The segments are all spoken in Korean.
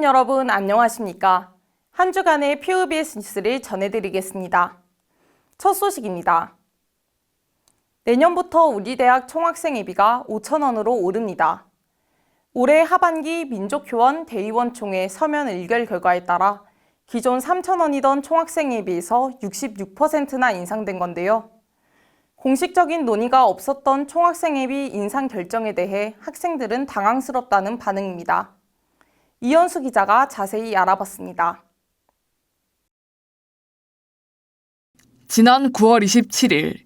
여러분 안녕하십니까? 한 주간의 POBS 뉴스를 전해드리겠습니다. 첫 소식입니다. 내년부터 우리 대학 총학생 예비가 5,000원으로 오릅니다. 올해 하반기 민족휴원 대의원총회 서면 의결 결과에 따라 기존 3,000원이던 총학생 예비에서 66%나 인상된 건데요. 공식적인 논의가 없었던 총학생 예비 인상 결정에 대해 학생들은 당황스럽다는 반응입니다. 이현수 기자가 자세히 알아봤습니다. 지난 9월 27일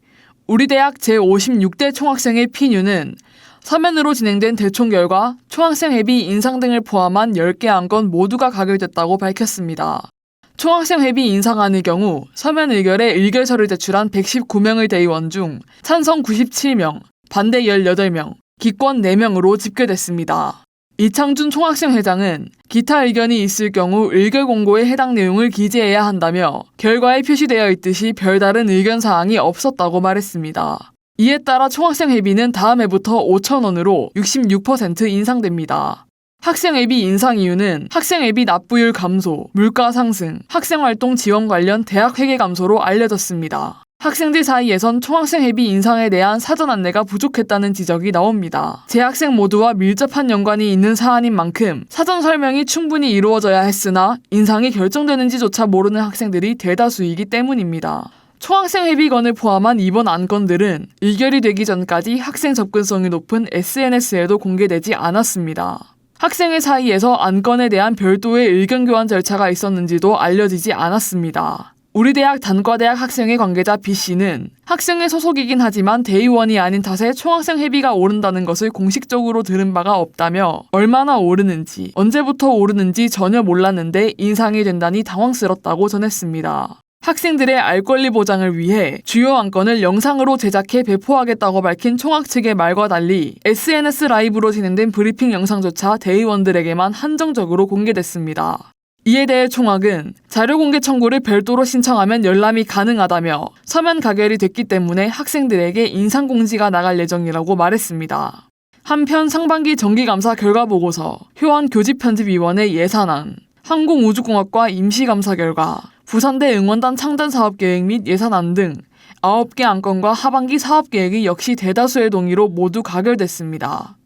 우리 대학 제56대 총학생회 피뉴는 서면으로 진행된 대총 결과 총학생 회비 인상 등을 포함한 10개 안건 모두가 가결됐다고 밝혔습니다. 총학생 회비 인상안의 경우 서면 의결에 의결서를 제출한 119명의 대의원 중 찬성 97명, 반대 18명, 기권 4명으로 집결됐습니다. 이창준 총학생 회장은 기타 의견이 있을 경우 의결 공고에 해당 내용을 기재해야 한다며 결과에 표시되어 있듯이 별다른 의견 사항이 없었다고 말했습니다. 이에 따라 총학생 회비는 다음 해부터 5,000원으로 66% 인상됩니다. 학생 회비 인상 이유는 학생 회비 납부율 감소, 물가 상승, 학생활동 지원 관련 대학 회계 감소로 알려졌습니다. 학생들 사이에선 총학생 회비 인상에 대한 사전 안내가 부족했다는 지적이 나옵니다. 재학생 모두와 밀접한 연관이 있는 사안인 만큼 사전 설명이 충분히 이루어져야 했으나 인상이 결정되는지조차 모르는 학생들이 대다수이기 때문입니다. 총학생 회비건을 포함한 이번 안건들은 의결이 되기 전까지 학생 접근성이 높은 SNS에도 공개되지 않았습니다. 학생회 사이에서 안건에 대한 별도의 의견 교환 절차가 있었는지도 알려지지 않았습니다. 우리 대학 단과대학 학생회 관계자 B씨는 학생회 소속이긴 하지만 대의원이 아닌 탓에 총학생 회비가 오른다는 것을 공식적으로 들은 바가 없다며 얼마나 오르는지, 언제부터 오르는지 전혀 몰랐는데 인상이 된다니 당황스럽다고 전했습니다. 학생들의 알 권리 보장을 위해 주요 안건을 영상으로 제작해 배포하겠다고 밝힌 총학 측의 말과 달리 SNS 라이브로 진행된 브리핑 영상조차 대의원들에게만 한정적으로 공개됐습니다. 이에 대해 총학은 자료 공개 청구를 별도로 신청하면 열람이 가능하다며 서면 가결이 됐기 때문에 학생들에게 인상 공지가 나갈 예정이라고 말했습니다. 한편 상반기 정기감사 결과보고서, 효원교집편집위원회 예산안, 항공우주공학과 임시감사 결과, 부산대 응원단 창단사업계획 및 예산안 등 9개 안건과 하반기 사업계획이 역시 대다수의 동의로 모두 가결됐습니다.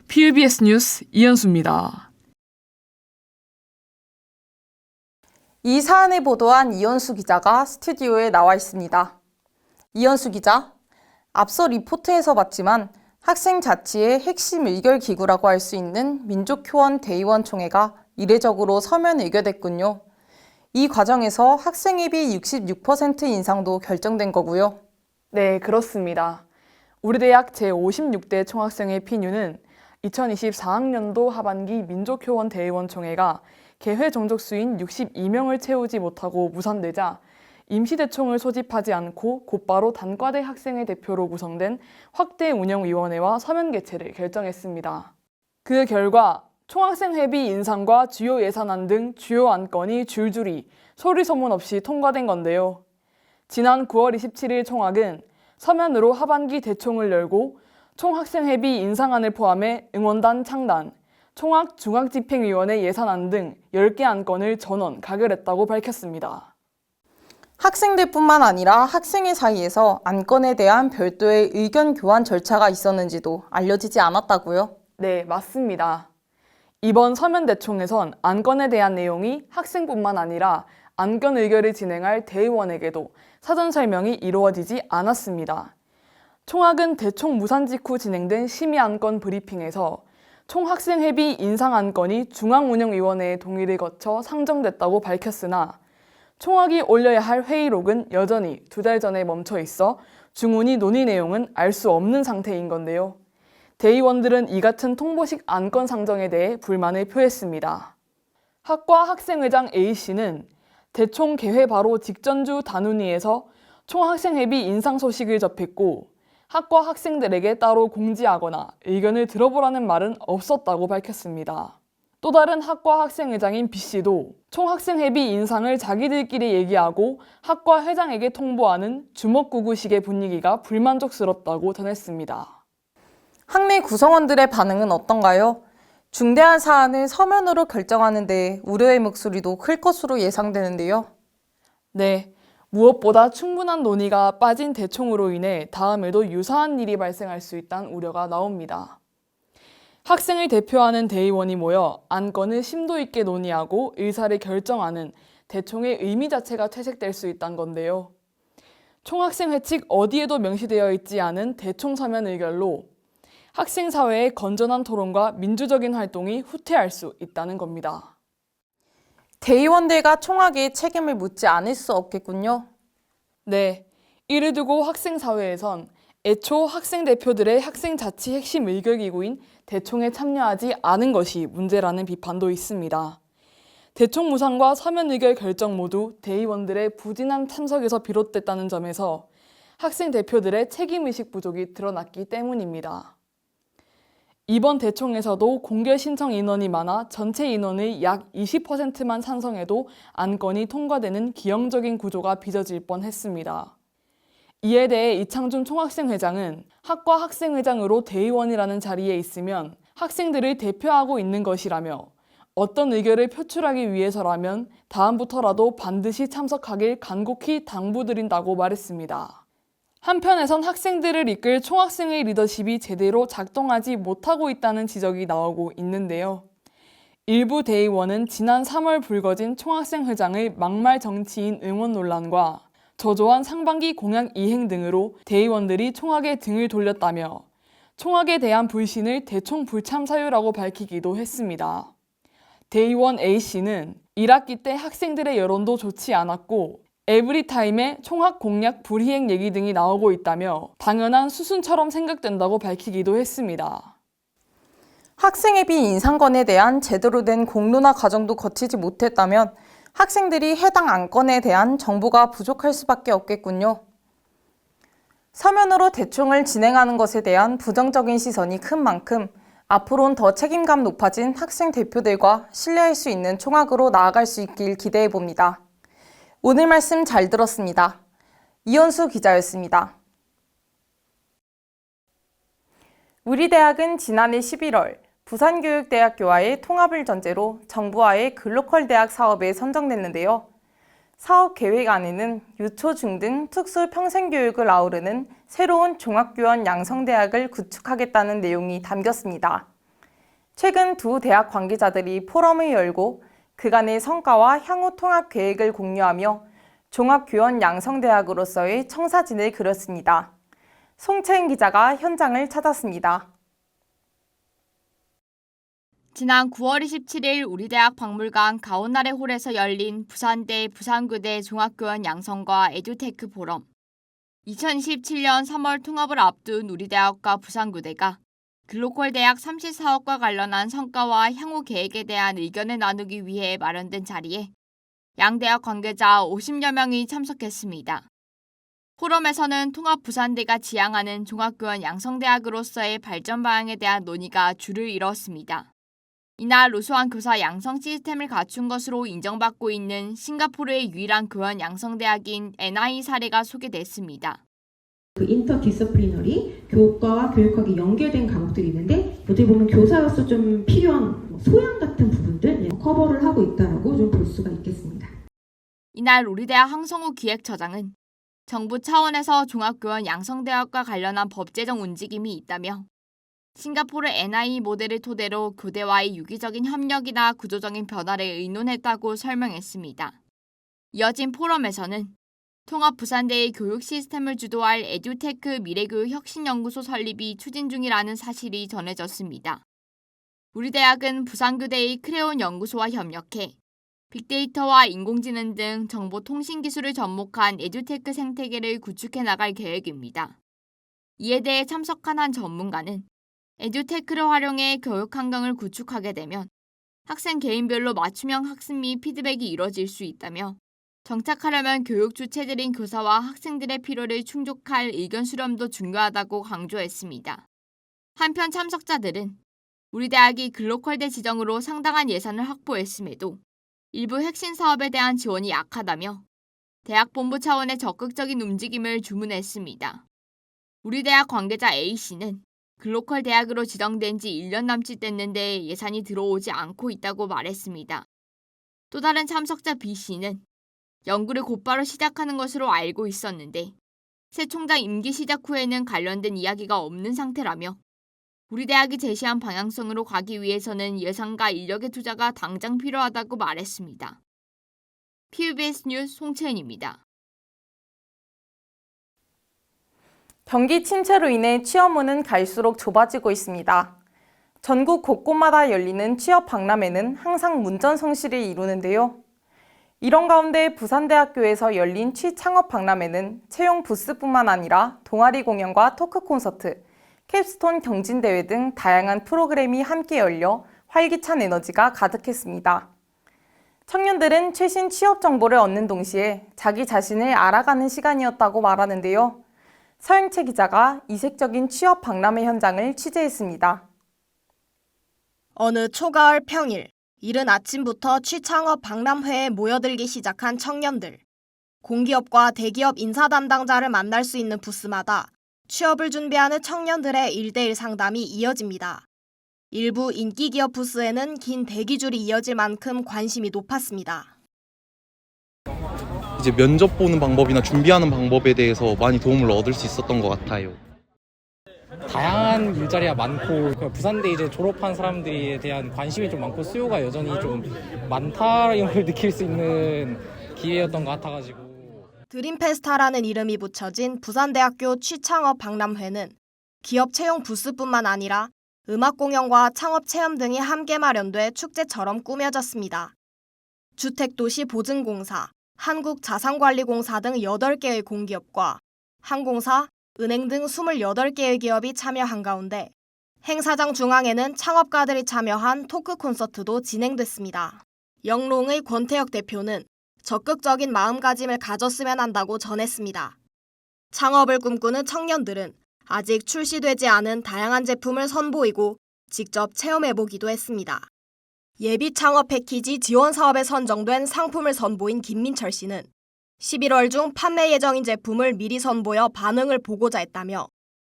POBS 뉴스 이현수입니다. 이 사안을 보도한 이현수 기자가 스튜디오에 나와 있습니다. 이현수 기자, 앞서 리포트에서 봤지만 학생 자치의 핵심 의결 기구라고 할 수 있는 민족휴원 대의원총회가 이례적으로 서면 의결됐군요. 이 과정에서 학생 예비 66% 인상도 결정된 거고요. 네, 그렇습니다. 우리 대학 제56대 총학생회 피뉴는 2024학년도 하반기 민족휴원 대의원총회가 개회 정족수인 62명을 채우지 못하고 무산되자 임시대총을 소집하지 않고 곧바로 단과대 학생회 대표로 구성된 확대운영위원회와 서면 개최를 결정했습니다. 그 결과 총학생 회비 인상과 주요 예산안 등 주요 안건이 줄줄이 소리 소문 없이 통과된 건데요. 지난 9월 27일 총학은 서면으로 하반기 대총을 열고 총학생 회비 인상안을 포함해 응원단 창단, 총학 중앙집행위원회 예산안 등 10개 안건을 전원 가결했다고 밝혔습니다. 학생들뿐만 아니라 학생회 사이에서 안건에 대한 별도의 의견 교환 절차가 있었는지도 알려지지 않았다고요? 네, 맞습니다. 이번 서면 대총에선 안건에 대한 내용이 학생뿐만 아니라 안건 의결을 진행할 대의원에게도 사전 설명이 이루어지지 않았습니다. 총학은 대총 무산 직후 진행된 심의 안건 브리핑에서 총학생 회비 인상 안건이 중앙운영위원회의 동의를 거쳐 상정됐다고 밝혔으나 총학이 올려야 할 회의록은 여전히 2달 전에 멈춰 있어 중운이 논의 내용은 알 수 없는 상태인 건데요. 대의원들은 이 같은 통보식 안건 상정에 대해 불만을 표했습니다. 학과 학생회장 A씨는 대총 개회 바로 직전주 단훈위에서 총학생 회비 인상 소식을 접했고 학과 학생들에게 따로 공지하거나 의견을 들어보라는 말은 없었다고 밝혔습니다. 또 다른 학과 학생회장인 B씨도 총학생 회비 인상을 자기들끼리 얘기하고 학과 회장에게 통보하는 주먹구구식의 분위기가 불만족스럽다고 전했습니다. 학내 구성원들의 반응은 어떤가요? 중대한 사안을 서면으로 결정하는데 우려의 목소리도 클 것으로 예상되는데요. 네, 무엇보다 충분한 논의가 빠진 대총으로 인해 다음에도 유사한 일이 발생할 수 있다는 우려가 나옵니다. 학생을 대표하는 대의원이 모여 안건을 심도 있게 논의하고 의사를 결정하는 대총의 의미 자체가 퇴색될 수 있다는 건데요. 총학생 회칙 어디에도 명시되어 있지 않은 대총 서면 의결로 학생 사회의 건전한 토론과 민주적인 활동이 후퇴할 수 있다는 겁니다. 대의원들과 총학에 책임을 묻지 않을 수 없겠군요. 네, 이를 두고 학생 사회에선 애초 학생 대표들의 학생 자치 핵심 의결기구인 대총에 참여하지 않은 것이 문제라는 비판도 있습니다. 대총 무산과 서면 의결 결정 모두 대의원들의 부진한 참석에서 비롯됐다는 점에서 학생 대표들의 책임의식 부족이 드러났기 때문입니다. 이번 대총에서도 공개 신청 인원이 많아 전체 인원의 약 20%만 찬성해도 안건이 통과되는 기형적인 구조가 빚어질 뻔했습니다. 이에 대해 이창준 총학생회장은 학과 학생회장으로 대의원이라는 자리에 있으면 학생들을 대표하고 있는 것이라며 어떤 의견을 표출하기 위해서라면 다음부터라도 반드시 참석하길 간곡히 당부드린다고 말했습니다. 한편에선 학생들을 이끌 총학생의 리더십이 제대로 작동하지 못하고 있다는 지적이 나오고 있는데요. 일부 대의원은 지난 3월 불거진 총학생회장의 막말 정치인 응원 논란과 저조한 상반기 공약 이행 등으로 대의원들이 총학에 등을 돌렸다며 총학에 대한 불신을 대총 불참 사유라고 밝히기도 했습니다. 대의원 A씨는 1학기 때 학생들의 여론도 좋지 않았고 에브리타임에 총학 공약 불이행 얘기 등이 나오고 있다며 당연한 수순처럼 생각된다고 밝히기도 했습니다. 학생회비 인상건에 대한 제대로 된 공론화 과정도 거치지 못했다면 학생들이 해당 안건에 대한 정보가 부족할 수밖에 없겠군요. 서면으로 대총을 진행하는 것에 대한 부정적인 시선이 큰 만큼 앞으로는 더 책임감 높아진 학생 대표들과 신뢰할 수 있는 총학으로 나아갈 수 있길 기대해 봅니다. 오늘 말씀 잘 들었습니다. 이현수 기자였습니다. 우리 대학은 지난해 11월 부산교육대학교와의 통합을 전제로 정부와의 글로컬 대학 사업에 선정됐는데요. 사업 계획 안에는 유초, 중 등 특수 평생교육을 아우르는 새로운 종합교원 양성대학을 구축하겠다는 내용이 담겼습니다. 최근 두 대학 관계자들이 포럼을 열고 그간의 성과와 향후 통합 계획을 공유하며 종합교원 양성대학으로서의 청사진을 그렸습니다. 송채은 기자가 현장을 찾았습니다. 지난 9월 27일 우리대학 박물관 가온아래 홀에서 열린 부산대 부산교대 종합교원 양성과 에듀테크 포럼. 2027년 3월 통합을 앞둔 우리대학과 부산교대가 글로컬 대학 34억과 관련한 성과와 향후 계획에 대한 의견을 나누기 위해 마련된 자리에 양대학 관계자 50여 명이 참석했습니다. 포럼에서는 통합 부산대가 지향하는 종합교원 양성대학으로서의 발전 방향에 대한 논의가 주를 이뤘습니다. 이날 우수한 교사 양성 시스템을 갖춘 것으로 인정받고 있는 싱가포르의 유일한 교원 양성대학인 NI 사례가 소개됐습니다. 그 인터디스플리너리 교과와 교육학이 연계된 과목들이 있는데 어떻게 보면 교사로서 좀 필요한 소양 같은 부분들 커버를 하고 있다라고 좀 볼 수가 있겠습니다. 이날 우리대학 황성우 기획처장은 정부 차원에서 종합교원 양성대학과 관련한 법제정 움직임이 있다며 싱가포르 NI 모델을 토대로 교대와의 유기적인 협력이나 구조적인 변화를 의논했다고 설명했습니다. 이어진 포럼에서는 통합 부산대의 교육 시스템을 주도할 에듀테크 미래교육 혁신연구소 설립이 추진 중이라는 사실이 전해졌습니다. 우리 대학은 부산교대의 크레온 연구소와 협력해 빅데이터와 인공지능 등 정보통신기술을 접목한 에듀테크 생태계를 구축해 나갈 계획입니다. 이에 대해 참석한 한 전문가는 에듀테크를 활용해 교육 환경을 구축하게 되면 학생 개인별로 맞춤형 학습 및 피드백이 이뤄질 수 있다며 정착하려면 교육 주체들인 교사와 학생들의 필요를 충족할 의견 수렴도 중요하다고 강조했습니다. 한편 참석자들은 우리 대학이 글로컬대 지정으로 상당한 예산을 확보했음에도 일부 핵심 사업에 대한 지원이 약하다며 대학 본부 차원의 적극적인 움직임을 주문했습니다. 우리 대학 관계자 A씨는 글로컬 대학으로 지정된 지 1년 남짓 됐는데 예산이 들어오지 않고 있다고 말했습니다. 또 다른 참석자 B씨는 연구를 곧바로 시작하는 것으로 알고 있었는데 새 총장 임기 시작 후에는 관련된 이야기가 없는 상태라며 우리 대학이 제시한 방향성으로 가기 위해서는 예산과 인력의 투자가 당장 필요하다고 말했습니다. PBS 뉴스 송채은입니다. 경기 침체로 인해 취업문은 갈수록 좁아지고 있습니다. 전국 곳곳마다 열리는 취업 박람회는 항상 문전성시를 이루는데요. 이런 가운데 부산대학교에서 열린 취창업 박람회는 채용 부스뿐만 아니라 동아리 공연과 토크 콘서트, 캡스톤 경진대회 등 다양한 프로그램이 함께 열려 활기찬 에너지가 가득했습니다. 청년들은 최신 취업 정보를 얻는 동시에 자기 자신을 알아가는 시간이었다고 말하는데요. 서영채 기자가 이색적인 취업 박람회 현장을 취재했습니다. 어느 초가을 평일, 이른 아침부터 취창업 박람회에 모여들기 시작한 청년들. 공기업과 대기업 인사 담당자를 만날 수 있는 부스마다 취업을 준비하는 청년들의 1대1 상담이 이어집니다. 일부 인기 기업 부스에는 긴 대기줄이 이어질 만큼 관심이 높았습니다. 이제 면접 보는 방법이나 준비하는 방법에 대해서 많이 도움을 얻을 수 있었던 것 같아요. 다양한 일자리가 많고 부산대 이제 졸업한 사람들에 대한 관심이 좀 많고 수요가 여전히 좀 많다는 걸 느낄 수 있는 기회였던 것 같아가지고. 드림페스타라는 이름이 붙여진 부산대학교 취창업 박람회는 기업 채용 부스뿐만 아니라 음악 공연과 창업 체험 등이 함께 마련돼 축제처럼 꾸며졌습니다. 주택도시보증공사, 한국자산관리공사 등 8개의 공기업과 항공사, 은행 등 28개의 기업이 참여한 가운데 행사장 중앙에는 창업가들이 참여한 토크 콘서트도 진행됐습니다. 영롱의 권태혁 대표는 적극적인 마음가짐을 가졌으면 한다고 전했습니다. 창업을 꿈꾸는 청년들은 아직 출시되지 않은 다양한 제품을 선보이고 직접 체험해보기도 했습니다. 예비 창업 패키지 지원 사업에 선정된 상품을 선보인 김민철 씨는 11월 중 판매 예정인 제품을 미리 선보여 반응을 보고자 했다며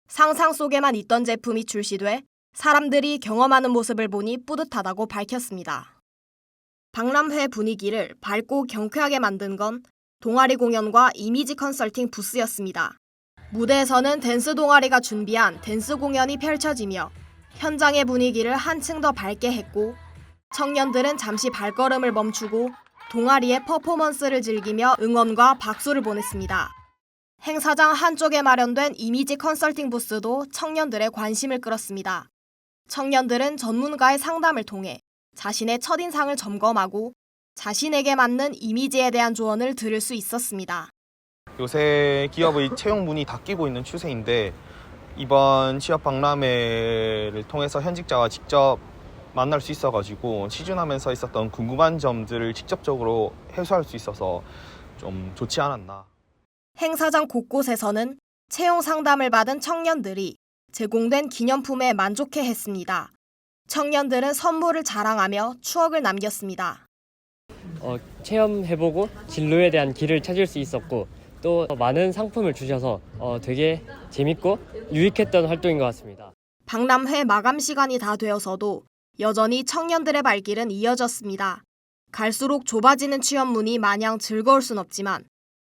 상상 속에만 있던 제품이 출시돼 사람들이 경험하는 모습을 보니 뿌듯하다고 밝혔습니다. 박람회 분위기를 밝고 경쾌하게 만든 건 동아리 공연과 이미지 컨설팅 부스였습니다. 무대에서는 댄스 동아리가 준비한 댄스 공연이 펼쳐지며 현장의 분위기를 한층 더 밝게 했고 청년들은 잠시 발걸음을 멈추고 동아리의 퍼포먼스를 즐기며 응원과 박수를 보냈습니다. 행사장 한쪽에 마련된 이미지 컨설팅 부스도 청년들의 관심을 끌었습니다. 청년들은 전문가의 상담을 통해 자신의 첫인상을 점검하고 자신에게 맞는 이미지에 대한 조언을 들을 수 있었습니다. 요새 기업의 채용문이 닫히고 있는 추세인데 이번 취업 박람회를 통해서 현직자와 직접 만날 수 있어가지고 취준하면서 있었던 궁금한 점들을 직접적으로 해소할 수 있어서 좀 좋지 않았나. 행사장 곳곳에서는 채용 상담을 받은 청년들이 제공된 기념품에 만족해했습니다. 청년들은 선물을 자랑하며 추억을 남겼습니다. 체험해보고 진로에 대한 길을 찾을 수 있었고 또 많은 상품을 주셔서 되게 재밌고 유익했던 활동인 것 같습니다. 박람회 마감 시간이 다 되어서도 여전히 청년들의 발길은 이어졌습니다. 갈수록 좁아지는 취업문이 마냥 즐거울 순 없지만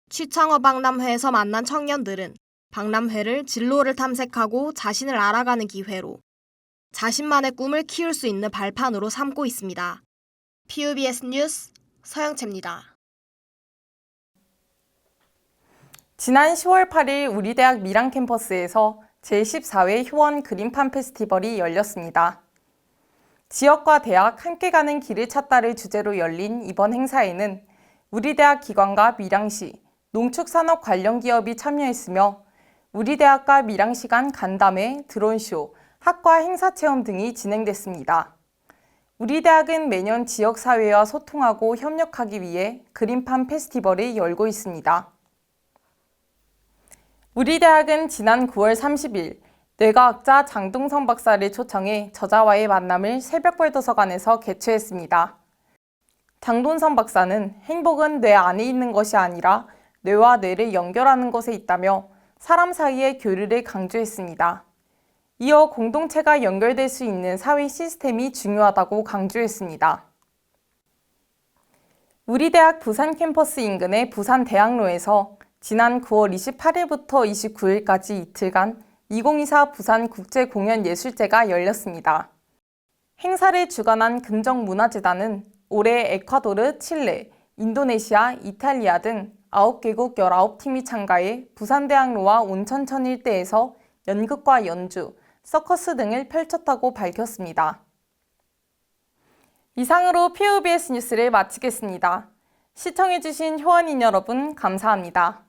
취창업 박람회에서 만난 청년들은 박람회를 진로를 탐색하고 자신을 알아가는 기회로 자신만의 꿈을 키울 수 있는 발판으로 삼고 있습니다. PBS 뉴스 서영채입니다. 지난 10월 8일 우리 대학 밀양 캠퍼스에서 제14회 효원 그림판 페스티벌이 열렸습니다. 지역과 대학 함께 가는 길을 찾다를 주제로 열린 이번 행사에는 우리 대학 기관과 밀양시, 농축산업 관련 기업이 참여했으며 우리 대학과 밀양시 간 간담회, 드론쇼, 학과 행사 체험 등이 진행됐습니다. 우리 대학은 매년 지역사회와 소통하고 협력하기 위해 그림판 페스티벌을 열고 있습니다. 우리 대학은 지난 9월 30일 뇌과학자 장동성 박사를 초청해 저자와의 만남을 새벽별 도서관에서 개최했습니다. 장동성 박사는 행복은 뇌 안에 있는 것이 아니라 뇌와 뇌를 연결하는 것에 있다며 사람 사이의 교류를 강조했습니다. 이어 공동체가 연결될 수 있는 사회 시스템이 중요하다고 강조했습니다. 우리 대학 부산 캠퍼스 인근의 부산대학로에서 지난 9월 28일부터 29일까지 이틀간 2024 부산국제공연예술제가 열렸습니다. 행사를 주관한 금정문화재단은 올해 에콰도르, 칠레, 인도네시아, 이탈리아 등 9개국 19팀이 참가해 부산대학로와 온천천 일대에서 연극과 연주, 서커스 등을 펼쳤다고 밝혔습니다. 이상으로 POBS 뉴스를 마치겠습니다. 시청해주신 효원인 여러분 감사합니다.